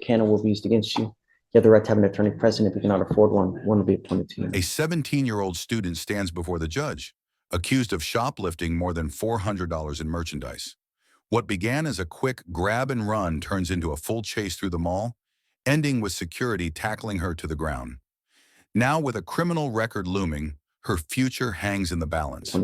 can or will be used against you. You have the right to have an attorney present. If you cannot afford one will be appointed to you. A 17-year-old student stands before the judge, accused of shoplifting more than $400 in merchandise. What began as a quick grab and run turns into a full chase through the mall, ending with security tackling her to the ground. Now, with a criminal record looming, her future hangs in the balance.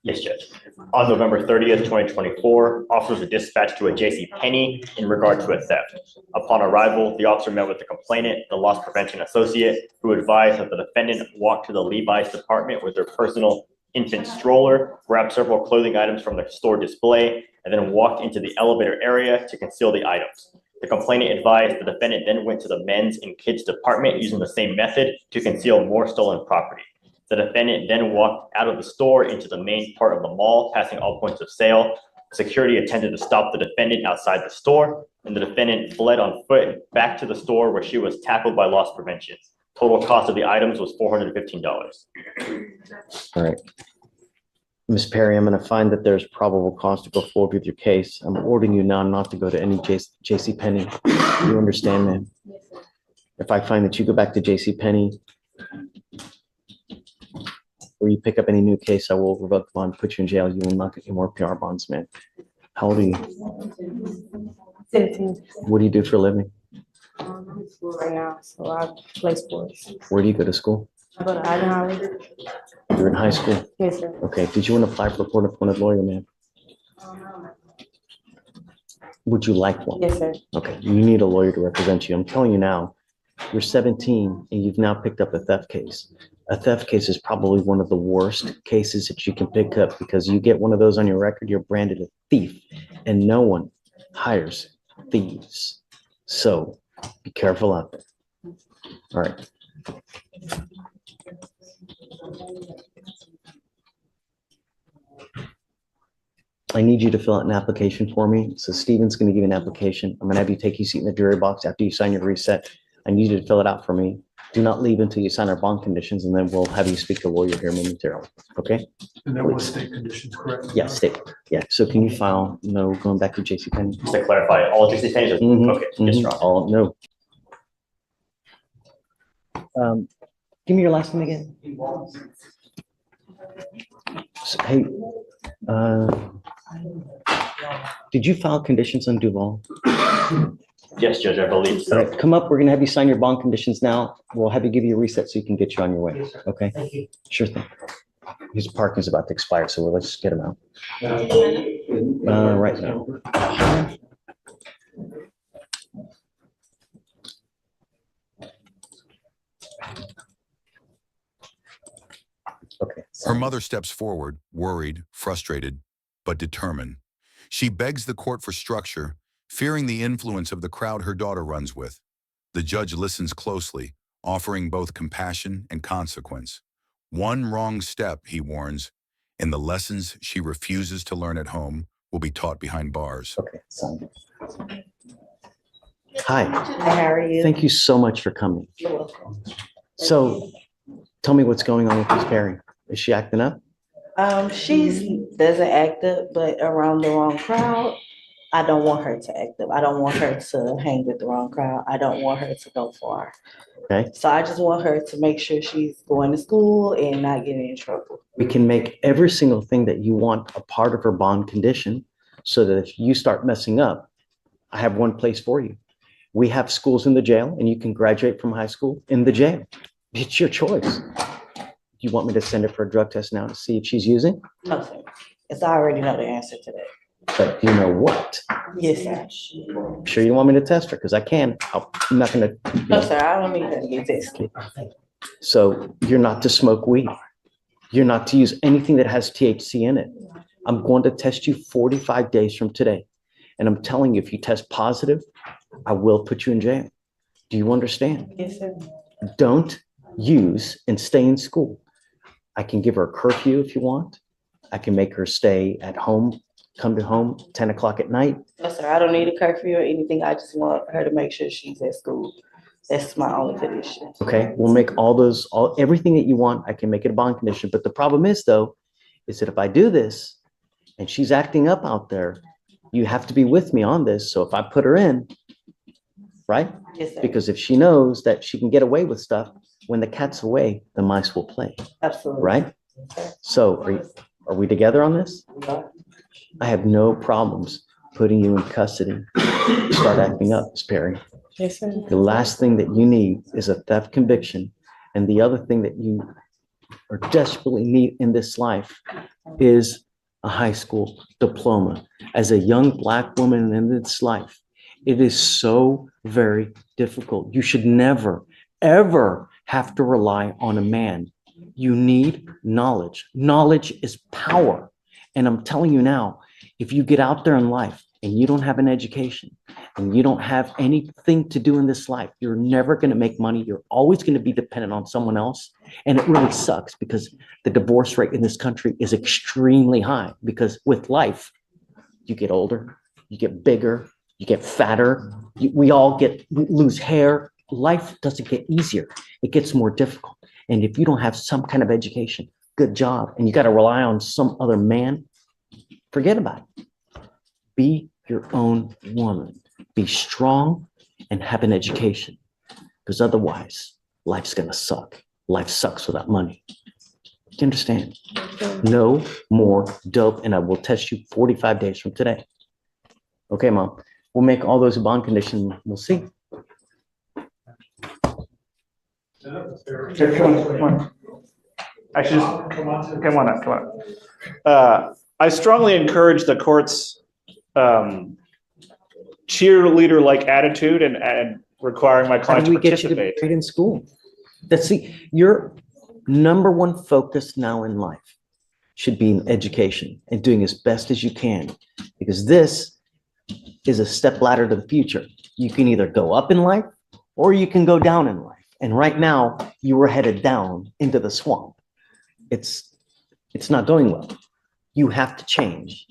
Yes, Judge. On November 30th, 2024, officers were dispatched to a JCPenney in regard to a theft. Upon arrival, the officer met with the complainant, the loss prevention associate, who advised that the defendant walked to the Levi's department with their personal infant stroller, grabbed several clothing items from the store display, and then walked into the elevator area to conceal the items. The complainant advised the defendant then went to the men's and kids department using the same method to conceal more stolen property. The defendant then walked out of the store into the main part of the mall, passing all points of sale. Security attempted to stop the defendant outside the store, and the defendant fled on foot back to the store where she was tackled by loss prevention. Total cost of the items was $415. All right. Ms. Perry, I'm going to find that there's probable cause to go forward with your case. I'm ordering you now not to go to any JCPenney. You understand, ma'am? If I find that you go back to JCPenney or you pick up any new case, I will revoke the bond, put you in jail. You will not get any more PR bonds, man. How old are you? 17. What do you do for a living? I'm in school right now, so I play sports. Where do you go to school? I go to Idaho. You're in high school? Yes, sir. Okay. Did you want to apply for a court-appointed lawyer, ma'am? Would you like one? Yes, sir. Okay. You need a lawyer to represent you. I'm telling you now, you're 17 and you've now picked up a theft case. A theft case is probably one of the worst cases that you can pick up because you get one of those on your record, you're branded a thief, and no one hires thieves. So be careful out there. All right. I need you to fill out an application for me. So Steven's going to give you an application. I'm going to have you take your seat in the jury box after you sign your reset. I need you to fill it out for me. Do not leave until you sign our bond conditions, and then we'll have you speak to a lawyer here momentarily. Okay? And that was state conditions, correct? Yeah, state. Yeah. So can you file no going back to JCPenney? Just to clarify, all JCPenney's? Mhm, Okay, yes, Your Honor. All no. Give me your last name again. Hey, did you file conditions on Duval? Yes, Judge, I believe All so. right, come up. We're gonna have you sign your bond conditions now. We'll have you give you a reset so you can get you on your way. Okay? Thank you. Sure thing. His parking's about to expire, so let's just get him out. Right now. Okay. Her mother steps forward, worried, frustrated, but determined. She begs the court for structure, fearing the influence of the crowd her daughter runs with. The judge listens closely, offering both compassion and consequence. One wrong step, he warns, and the lessons she refuses to learn at home will be taught behind bars. Okay. Sign. Hi. Hi, how are you? Thank you so much for coming. You're welcome. So tell me what's going on with Miss Perry. Is she acting up? She doesn't act up, but around the wrong crowd. I don't want her to act up. I don't want her to hang with the wrong crowd. I don't want her to go far. Okay. So I just want her to make sure she's going to school and not getting in trouble. We can make every single thing that you want a part of her bond condition so that if you start messing up, I have one place for you. We have schools in the jail and you can graduate from high school in the jail. It's your choice. Do you want me to send her for a drug test now to see if she's using? No, sir. Because I already know the answer to that. But you know what? Yes, sir. I'm sure you want me to test her because I can. I'm not going to. No, sir, I don't need her to get tested. So you're not to smoke weed. You're not to use anything that has THC in it. I'm going to test you 45 days from today. And I'm telling you, if you test positive, I will put you in jail. Do you understand? Yes, sir. Don't use and stay in school. I can give her a curfew if you want. I can make her stay at home, come to home 10 o'clock at night. No, sir, I don't need a curfew or anything. I just want her to make sure she's at school. That's my only condition. Okay, we'll make everything that you want. I can make it a bond condition. But the problem is, though, is that if I do this and she's acting up out there, you have to be with me on this. So if I put her in, right? Yes, sir. Because if she knows that she can get away with stuff, when the cat's away, the mice will play, Absolutely. right? So are we together on this? We are. I have no problems putting you in custody. Start acting up, Ms. Perry. Yes, sir. The last thing that you need is a theft conviction. And the other thing that you are desperately need in this life is a high school diploma. As a young Black woman in this life, it is so very difficult. You should never, ever have to rely on a man. You need knowledge. Knowledge is power. And I'm telling you now, if you get out there in life and you don't have an education and you don't have anything to do in this life, you're never going to make money. You're always going to be dependent on someone else. And it really sucks because the divorce rate in this country is extremely high because with life, you get older, you get bigger, you get fatter. We lose hair. Life doesn't get easier. It gets more difficult. And if you don't have some kind of education, good job, and you got to rely on some other man, forget about it. Be your own woman. Be strong and have an education. Because otherwise, life's going to suck. Life sucks without money. Do you understand? No more dope, and I will test you 45 days from today. Okay, Mom. We'll make all those a bond condition. We'll see. Here, come on. Actually, just come on up. I strongly encourage the court's cheerleader-like attitude and requiring my How client do to we get you to be participate. great in school? Your number one focus now in life should be in education and doing as best as you can, because this is a step ladder to the future. You can either go up in life or you can go down in life. And right now you were headed down into the swamp. It's not going well. You have to change.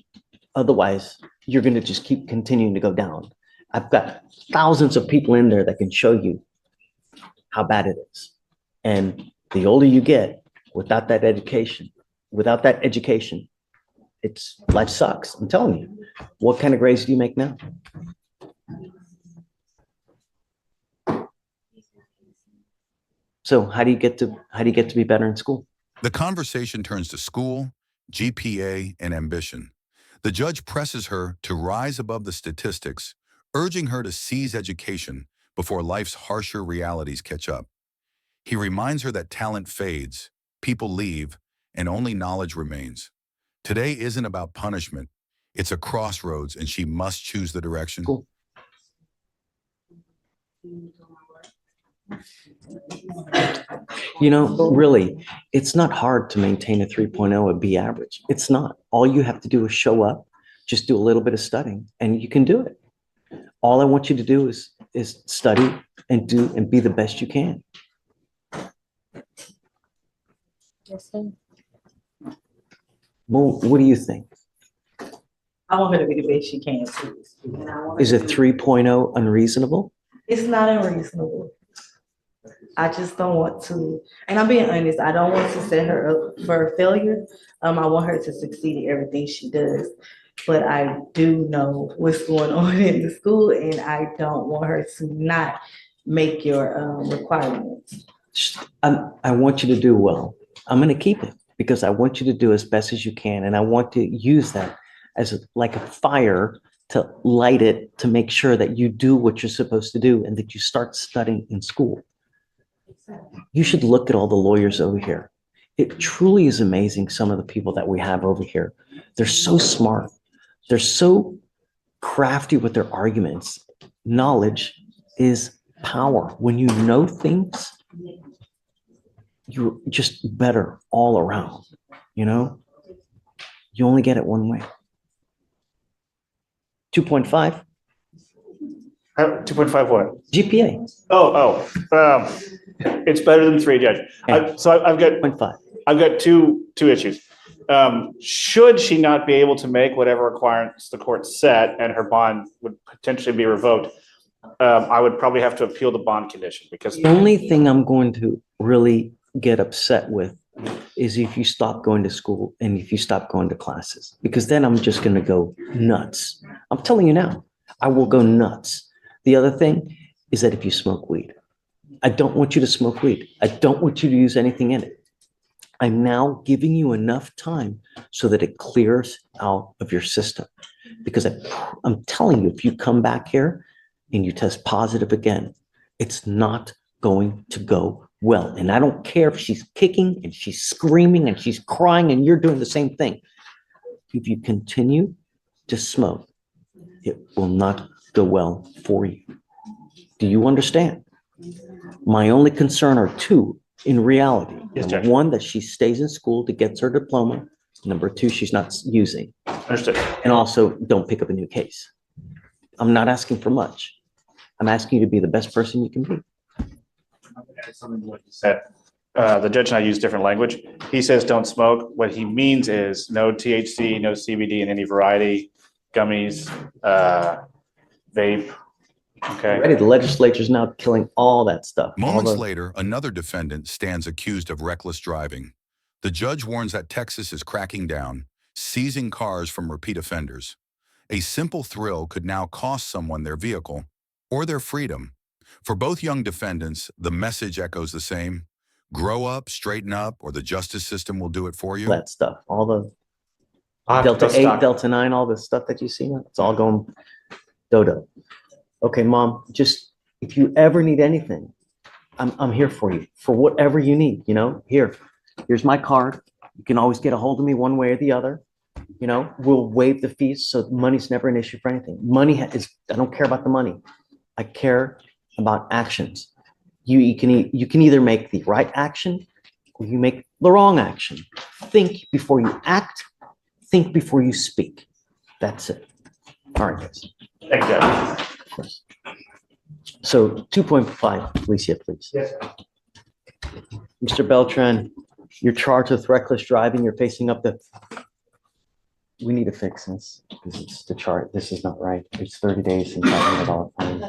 Otherwise, you're going to just keep continuing to go down. I've got thousands of people in there that can show you how bad it is. And the older you get without that education, life sucks. I'm telling you. What kind of grades do you make now? So how do you get to be better in school? The conversation turns to school, GPA, and ambition. The judge presses her to rise above the statistics, urging her to seize education before life's harsher realities catch up. He reminds her that talent fades, people leave, and only knowledge remains. Today isn't about punishment. It's a crossroads, and she must choose the direction. Cool. You know, really, it's not hard to maintain a 3.0 at B average. It's not. All you have to do is show up, just do a little bit of studying, and you can do it. All I want you to do is study and be the best you can. Yes, sir. Well, what do you think? I want her to be the best she can too. And I want her Is a to be- 3.0 unreasonable? It's not unreasonable. I just don't want to, and I'm being honest, I don't want to set her up for failure. I want her to succeed in everything she does. But I do know what's going on in the school, and I don't want her to not make your requirements. I want you to do well. I'm going to keep it because I want you to do as best as you can. And I want to use that as like a fire to light it, to make sure that you do what you're supposed to do and that you start studying in school. You should look at all the lawyers over here. It truly is amazing, some of the people that we have over here. They're so smart. They're so crafty with their arguments. Knowledge is power. When you know things, you're just better all around, you know? You only get it one way. 2.5 2.5 what? GPA, It's better than 3, Judge. I've got 0.5. two issues. Should she not be able to make whatever requirements the court set and her bond would potentially be revoked, I would probably have to appeal the bond condition because The only thing I'm going to really get upset with is if you stop going to school and if you stop going to classes, because then I'm just going to go nuts. I'm telling you now, I will go nuts. The other thing is that if you smoke weed, I don't want you to smoke weed. I don't want you to use anything in it. I'm now giving you enough time so that it clears out of your system. Because I'm telling you, if you come back here and you test positive again, it's not going to go well. And I don't care if she's kicking and she's screaming and she's crying and you're doing the same thing. If you continue to smoke, it will not go well for you. Do you understand? My only concern are two in reality. Yes, Number Judge. one, that she stays in school to get her diploma. Number two, she's not using. Understood. And also, don't pick up a new case. I'm not asking for much. I'm asking you to be the best person you can be. Said, the judge and I use different language. He says don't smoke. What he means is no THC, no CBD in any variety, gummies, vape. Okay. Already, the legislature's now killing all that stuff. Moments later, another defendant stands accused of reckless driving. The judge warns that Texas is cracking down, seizing cars from repeat offenders. A simple thrill could now cost someone their vehicle or their freedom. For both young defendants, the message echoes the same: grow up, straighten up, or the justice system will do it for you. That stuff, all the I'll have to Delta go 8, stock. Delta 9, all the stuff that you see now, it's all going dodo. Okay, Mom, just if you ever need anything, I'm here for you, for whatever you need, here's my card. You can always get a hold of me one way or the other. We'll waive the fees, so money's never an issue for anything. I don't care about the money. I care about actions. You can either make the right action or you make the wrong action. Think before you act, think before you speak. That's it. All right, guys. Thank you, Judge. So 2.5, Alicia, please. Yes. Mr. Beltran, you're charged with reckless driving. You're facing up to. We need to fix this because it's the chart. This is not right. It's 30 days and $500 fine.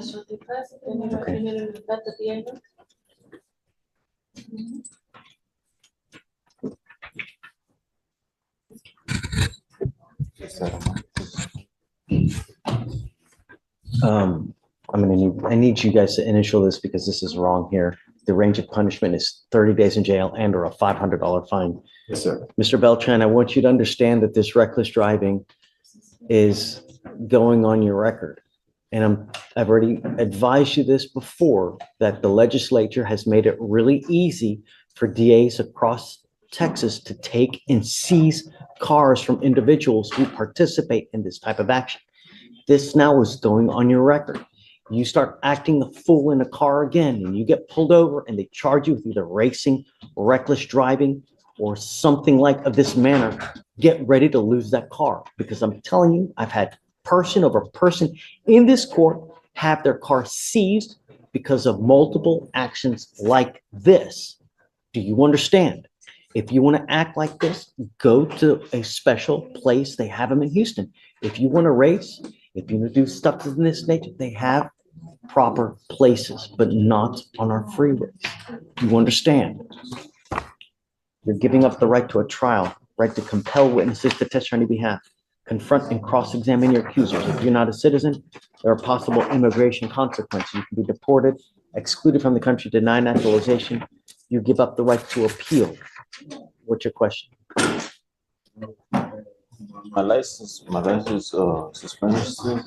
I need you guys to initial this because this is wrong here. The range of punishment is 30 days in jail and or a $500 fine. Yes, sir. Mr. Beltran, I want you to understand that this reckless driving is going on your record. And I've already advised you this before, that the legislature has made it really easy for DAs across Texas to take and seize cars from individuals who participate in this type of action. This now is going on your record. You start acting the fool in a car again and you get pulled over and they charge you with either racing, reckless driving, or something like of this manner, get ready to lose that car. Because I'm telling you, I've had person over person in this court have their car seized because of multiple actions like this. Do you understand? If you want to act like this, go to a special place. They have them in Houston. If you want to race, if you want to do stuff of this nature, they have proper places, but not on our freeways. You understand? You're giving up the right to a trial, right to compel witnesses to testify on your behalf, confront and cross-examine your accusers. If you're not a citizen, there are possible immigration consequences. You can be deported, excluded from the country, denied naturalization. You give up the right to appeal. What's your question? My license suspended still.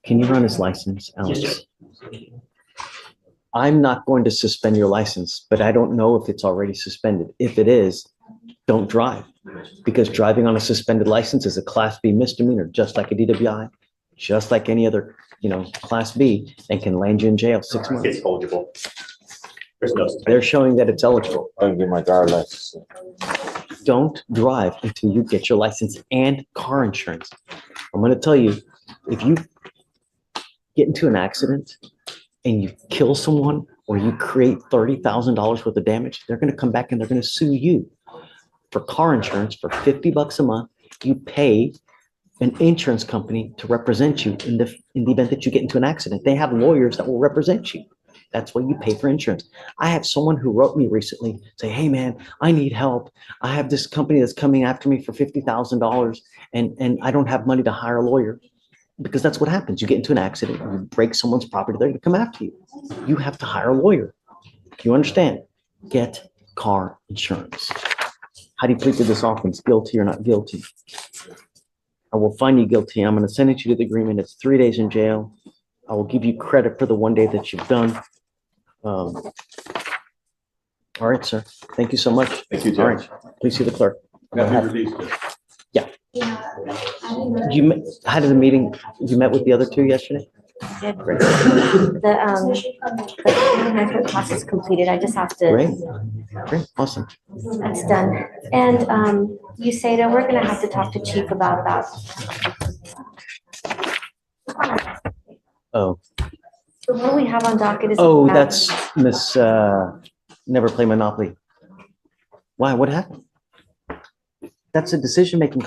Can you run his license, Alex? I'm not going to suspend your license, but I don't know if it's already suspended. If it is, don't drive, because driving on a suspended license is a Class B misdemeanor, just like a DWI, just like any other, Class B, and can land you in jail 6 months. It's eligible. There's no. They're showing that it's eligible. I can get my driver's license. Don't drive until you get your license and car insurance. I'm going to tell you, if you get into an accident and you kill someone or you create $30,000 worth of damage, they're going to come back and they're going to sue you for car insurance for $50 a month. You pay an insurance company to represent you in the event that you get into an accident. They have lawyers that will represent you. That's why you pay for insurance. I have someone who wrote me recently say, hey man, I need help. I have this company that's coming after me for $50,000 and I don't have money to hire a lawyer. Because that's what happens. You get into an accident, you break someone's property, they're gonna come after you. You have to hire a lawyer. You understand? Get car insurance. How do you plead to this offense? Guilty or not guilty? I will find you guilty. I'm gonna send it you to the agreement. It's 3 days in jail. I will give you credit for the 1 day that you've done. All right, sir. Thank you so much. Thank you, All right, Judge. please see the clerk. Got me released. Judge. How did the meeting, you met with the other two yesterday? Great, The management class is completed. I just have to, great, great, awesome. that's done. And you say that we're gonna have to talk to Chief about that. Oh, So what do we have on docket is. oh, that's Miss, Never Play Monopoly. Why, what happened? That's a decision-making class.